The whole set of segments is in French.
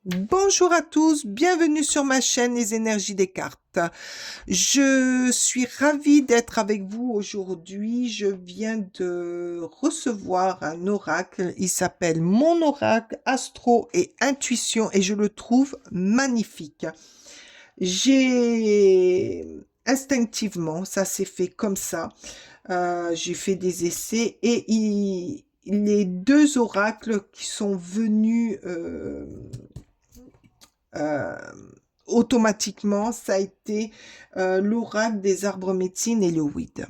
Bonjour à tous, bienvenue sur ma chaîne Les énergies des cartes. Je suis ravie d'être avec vous aujourd'hui. Je viens de recevoir un oracle. Il s'appelle Mon oracle Astro et Intuition et je le trouve magnifique. J'ai instinctivement, ça s'est fait comme ça. J'ai fait des essais et les deux oracles qui sont venus euh, automatiquement, ça a été l'oracle des arbres médecine et le weed.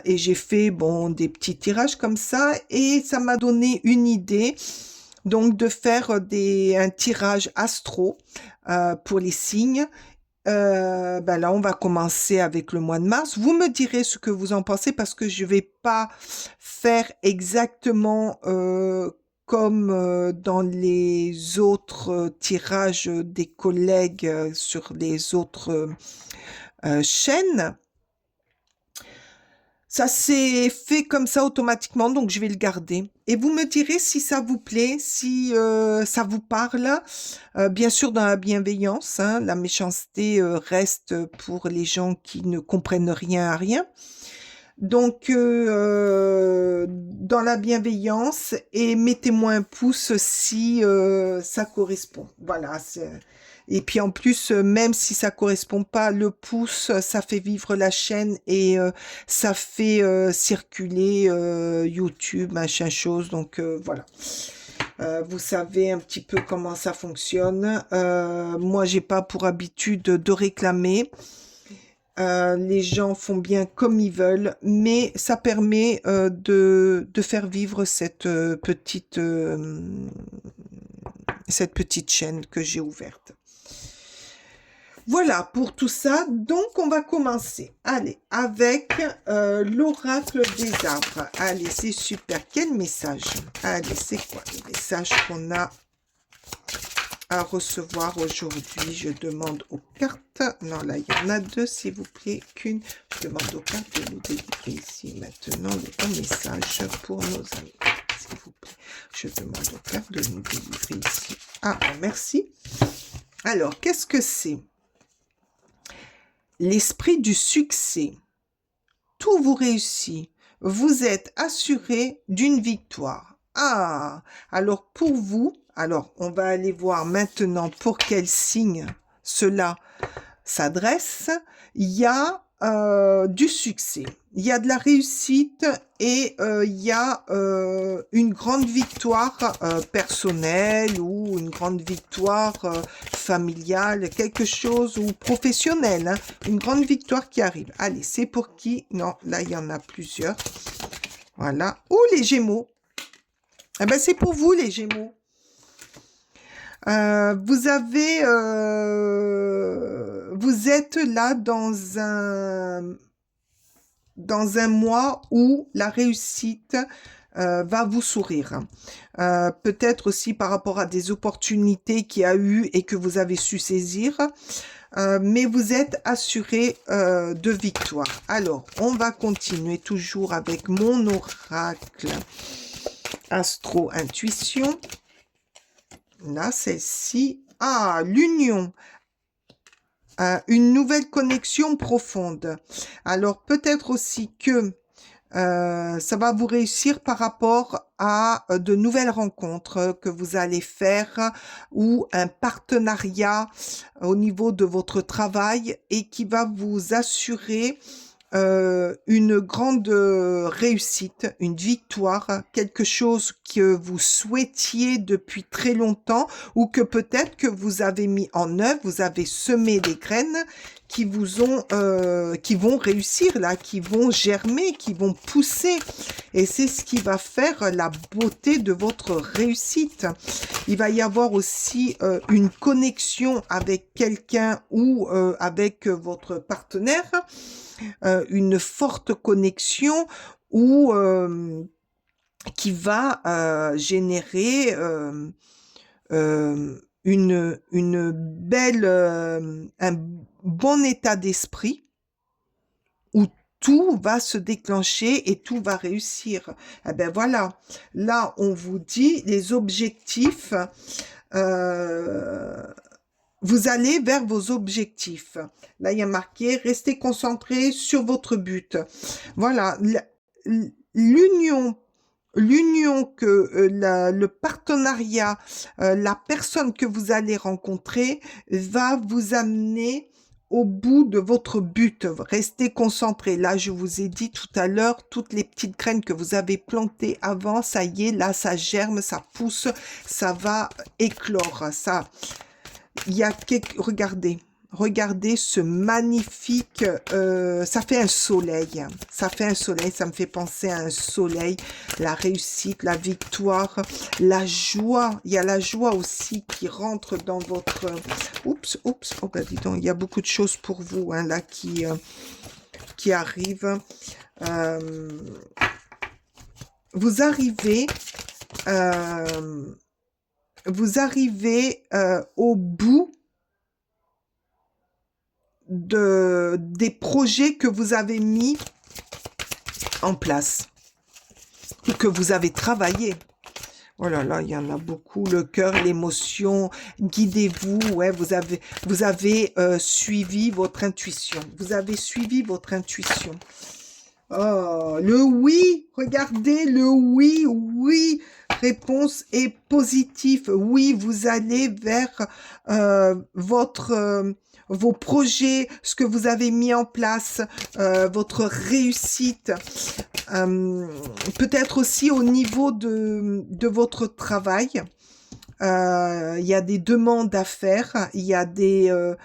Et j'ai fait bon des petits tirages comme ça et ça m'a donné une idée donc de faire un tirage astro pour les signes. Ben là, on va commencer avec le mois de mars. Vous me direz ce que vous en pensez parce que je vais pas faire exactement comme dans les autres tirages des collègues sur les autres chaînes. Ça s'est fait comme ça automatiquement, donc je vais le garder. Et vous me direz si ça vous plaît, si ça vous parle. Bien sûr, dans la bienveillance, hein, la méchanceté reste pour les gens qui ne comprennent rien à rien. Donc, dans la bienveillance, et mettez-moi un pouce si ça correspond. Voilà. Et puis en plus, même si ça correspond pas, le pouce, ça fait vivre la chaîne et ça fait circuler YouTube, machin chose. Donc voilà. Vous savez un petit peu comment ça fonctionne. Moi, j'ai pas pour habitude de réclamer. Les gens font bien comme ils veulent, mais ça permet de faire vivre cette petite chaîne que j'ai ouverte. Voilà pour tout ça. Donc, on va commencer. Allez, avec l'oracle des arbres. Allez, c'est super. Quel message? Allez, c'est quoi le message qu'on a à recevoir aujourd'hui? Je demande aux cartes. Non, là, il y en a deux, s'il vous plaît. Qu'une. Je demande aux cartes de nous délivrer ici maintenant le bon message pour nos amis. S'il vous plaît. Je demande aux cartes de nous délivrer ici. Ah, merci. Alors, qu'est-ce que c'est? L'esprit du succès. Tout vous réussit. Vous êtes assuré d'une victoire. Ah, alors pour vous, alors on va aller voir maintenant pour quel signe cela s'adresse. Il y a du succès, il y a de la réussite et il y a une grande victoire personnelle ou une grande victoire familiale, quelque chose ou professionnelle, hein, une grande victoire qui arrive. Allez, c'est pour qui? Non, là il y en a plusieurs. Voilà. Ou les Gémeaux. Eh ben c'est pour vous les Gémeaux. Vous êtes là dans un mois où la réussite va vous sourire. Peut-être aussi par rapport à des opportunités qu'il y a eu et que vous avez su saisir. Mais vous êtes assuré de victoire. Alors, on va continuer toujours avec mon oracle Astro Intuition. Là, celle-ci. Ah, l'union. Une nouvelle connexion profonde. Alors, peut-être aussi que ça va vous réussir par rapport à de nouvelles rencontres que vous allez faire ou un partenariat au niveau de votre travail et qui va vous assurer une grande réussite, une victoire, quelque chose que vous souhaitiez depuis très longtemps ou que peut-être que vous avez mis en œuvre, vous avez semé des graines qui qui vont réussir là, qui vont germer, qui vont pousser. Et c'est ce qui va faire la beauté de votre réussite. Il va y avoir aussi une connexion avec quelqu'un ou avec votre partenaire. Une forte connexion ou qui va générer une belle, un bon état d'esprit où tout va se déclencher et tout va réussir. Ben voilà, là on vous dit les objectifs vous allez vers vos objectifs. Là, il y a marqué, restez concentré sur votre but. Voilà, l'union, l'union que le partenariat, la personne que vous allez rencontrer va vous amener au bout de votre but. Restez concentré. Là, je vous ai dit tout à l'heure, toutes les petites graines que vous avez plantées avant, ça y est, là, ça germe, ça pousse, ça va éclore. Ça, il y a regardez. Regardez ce magnifique, ça fait un soleil, ça fait un soleil, ça me fait penser à un soleil, la réussite, la victoire, la joie, il y a la joie aussi qui rentre dans votre, oups, oh ben dis donc, il y a beaucoup de choses pour vous, hein, là, qui arrivent, vous arrivez, au bout des projets que vous avez mis en place, que vous avez travaillé. Oh là là, il y en a beaucoup. Le cœur, l'émotion, guidez-vous. Ouais, vous avez suivi votre intuition. Vous avez suivi votre intuition. Oh, le oui, regardez, le oui, oui. Réponse est positive. Oui, vous allez vers vos projets, ce que vous avez mis en place, votre réussite. Peut-être aussi au niveau de votre travail. Il y a des demandes à faire, il y a des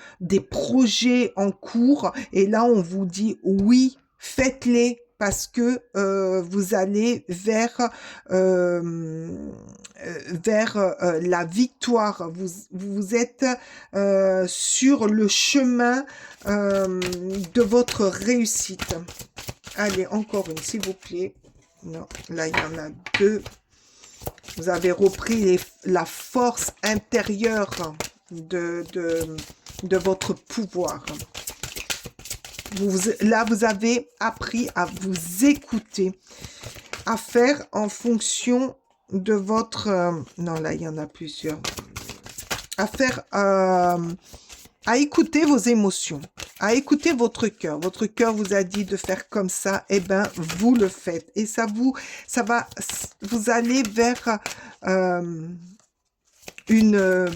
projets en cours. Et là, on vous dit oui, faites-les. Parce que vous allez vers la victoire. Vous êtes sur le chemin de votre réussite. Allez, encore une, s'il vous plaît. Non, là, il y en a deux. Vous avez repris la force intérieure de votre pouvoir. Là, vous avez appris à vous écouter, à faire en fonction de votre... non, là, il y en a plusieurs. À faire... à écouter vos émotions, à écouter votre cœur. Votre cœur vous a dit de faire comme ça, et ben vous le faites. Et vous allez vers une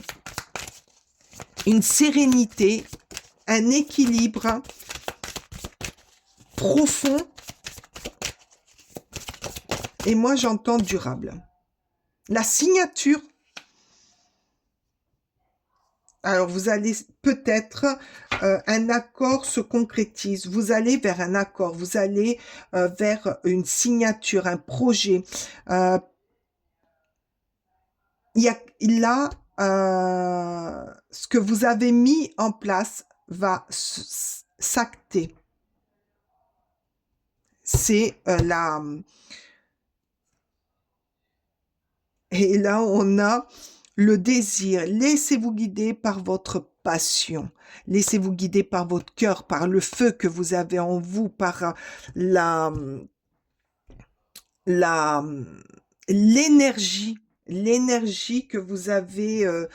sérénité, un équilibre profond. Et moi, j'entends durable. La signature. Alors, vous allez peut-être, un accord se concrétise. Vous allez vers un accord. Vous allez vers une signature, un projet. Il y a là, ce que vous avez mis en place va s'acter. C'est la... Et là, on a le désir. Laissez-vous guider par votre passion. Laissez-vous guider par votre cœur, par le feu que vous avez en vous, par l'énergie que vous avez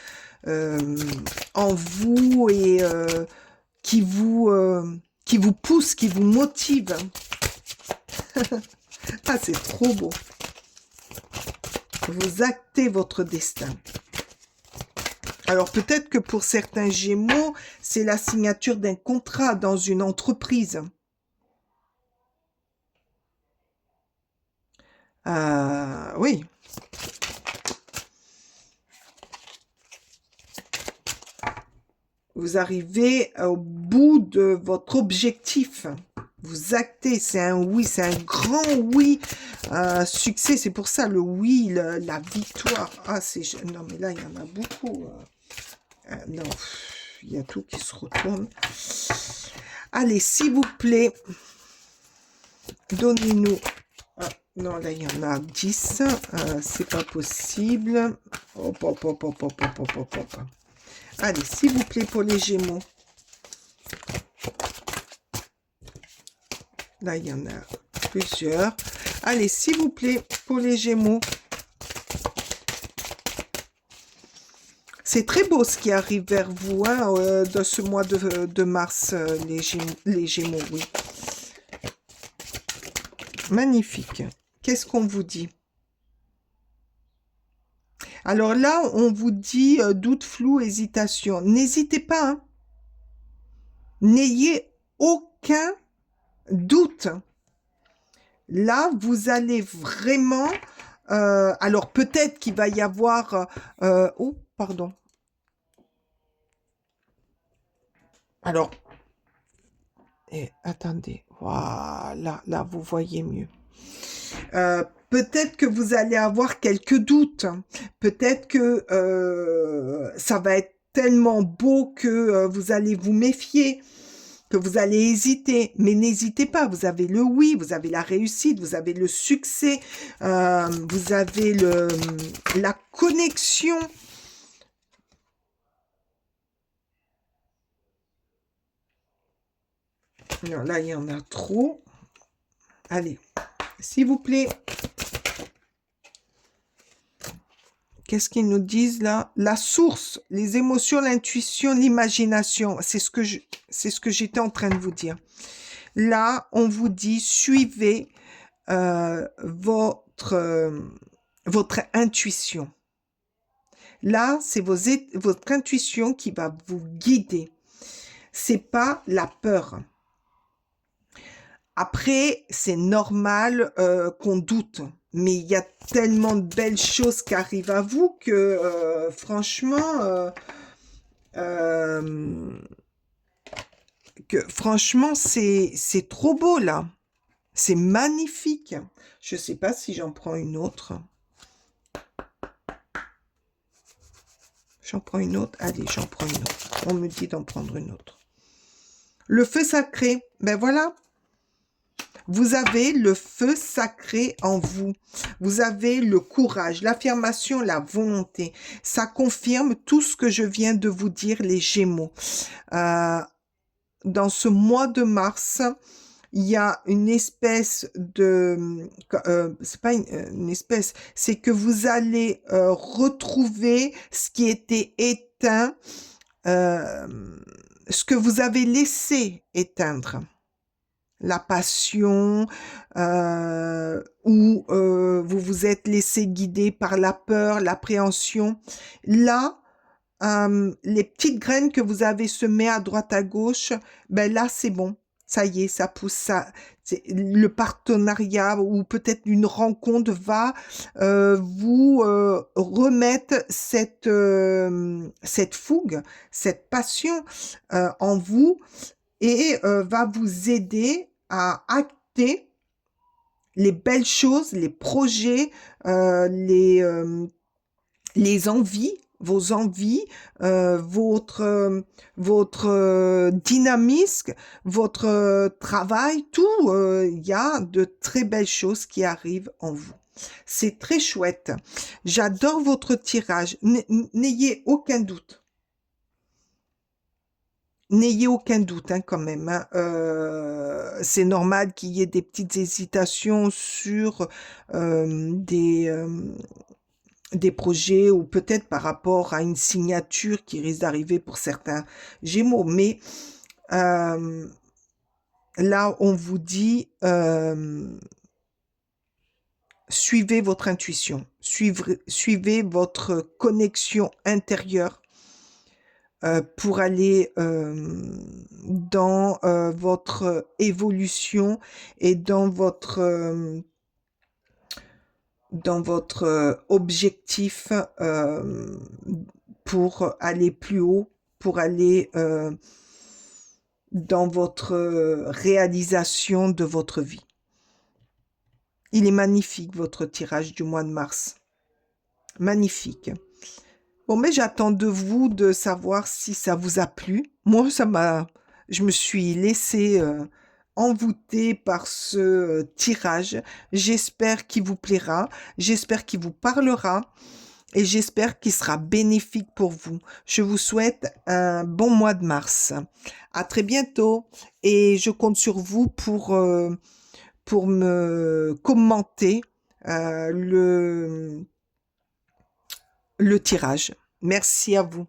en vous et qui vous pousse, qui vous motive. Ah, c'est trop beau. Vous actez votre destin. Alors peut-être que pour certains Gémeaux, c'est la signature d'un contrat dans une entreprise. Oui. Vous arrivez au bout de votre objectif. Vous actez, c'est un oui, c'est un grand oui. Succès, c'est pour ça le oui, la victoire. Ah, non, mais là, il y en a beaucoup. Non, il y a tout qui se retourne. Allez, s'il vous plaît, donnez-nous... Ah, non, là, il y en a 10. C'est pas possible. Hop, hop, hop, hop, hop, hop, hop, hop. Allez, s'il vous plaît, pour les Gémeaux. Là, il y en a plusieurs. Allez, s'il vous plaît, pour les Gémeaux. C'est très beau ce qui arrive vers vous hein, dans ce mois de mars, les Gémeaux, oui. Magnifique. Qu'est-ce qu'on vous dit? Alors là, on vous dit doute, flou, hésitation. N'hésitez pas, hein. N'ayez aucun doute. Là, vous allez vraiment... alors peut-être qu'il va y avoir... oh, pardon. Alors, attendez, voilà, là, vous voyez mieux. Peut-être que vous allez avoir quelques doutes. Peut-être que ça va être tellement beau que vous allez vous méfier, que vous allez hésiter. Mais n'hésitez pas, vous avez le oui, vous avez la réussite, vous avez le succès, vous avez la connexion. Non, là, il y en a trop. Allez, s'il vous plaît. Qu'est-ce qu'ils nous disent là? La source, les émotions, l'intuition, l'imagination. C'est ce que j'étais en train de vous dire. Là, on vous dit, suivez votre intuition. Là, c'est votre intuition qui va vous guider. C'est pas la peur. Après, c'est normal qu'on doute, mais il y a tellement de belles choses qui arrivent à vous que franchement, c'est trop beau là. C'est magnifique. Je ne sais pas si j'en prends une autre. J'en prends une autre. Allez, j'en prends une autre. On me dit d'en prendre une autre. Le feu sacré. Ben voilà. Vous avez le feu sacré en vous. Vous avez le courage, l'affirmation, la volonté. Ça confirme tout ce que je viens de vous dire, les Gémeaux. Dans ce mois de mars, il y a une espèce de... c'est pas une espèce, c'est que vous allez retrouver ce qui était éteint, ce que vous avez laissé éteindre. La passion, ou vous vous êtes laissé guider par la peur, l'appréhension. Là, les petites graines que vous avez semées à droite à gauche, ben là, c'est bon. Ça y est, ça pousse. Le partenariat ou peut-être une rencontre va vous remettre cette fougue, cette passion en vous et va vous aider à acter les belles choses, les projets, les envies, vos envies, votre dynamisme, votre travail, tout. Il y a de très belles choses qui arrivent en vous. C'est très chouette. J'adore votre tirage. N'ayez aucun doute. N'ayez aucun doute hein, quand même. Hein. C'est normal qu'il y ait des petites hésitations sur des projets ou peut-être par rapport à une signature qui risque d'arriver pour certains Gémeaux. Mais là, on vous dit, suivez votre intuition, suivez votre connexion intérieure pour aller dans votre évolution et dans votre objectif pour aller plus haut, pour aller dans votre réalisation de votre vie. Il est magnifique, votre tirage du mois de mars. Magnifique. Bon, mais j'attends de vous de savoir si ça vous a plu. Moi, je me suis laissée envoûtée par ce tirage. J'espère qu'il vous plaira. J'espère qu'il vous parlera. Et j'espère qu'il sera bénéfique pour vous. Je vous souhaite un bon mois de mars. À très bientôt. Et je compte sur vous pour me commenter le tirage. Merci à vous.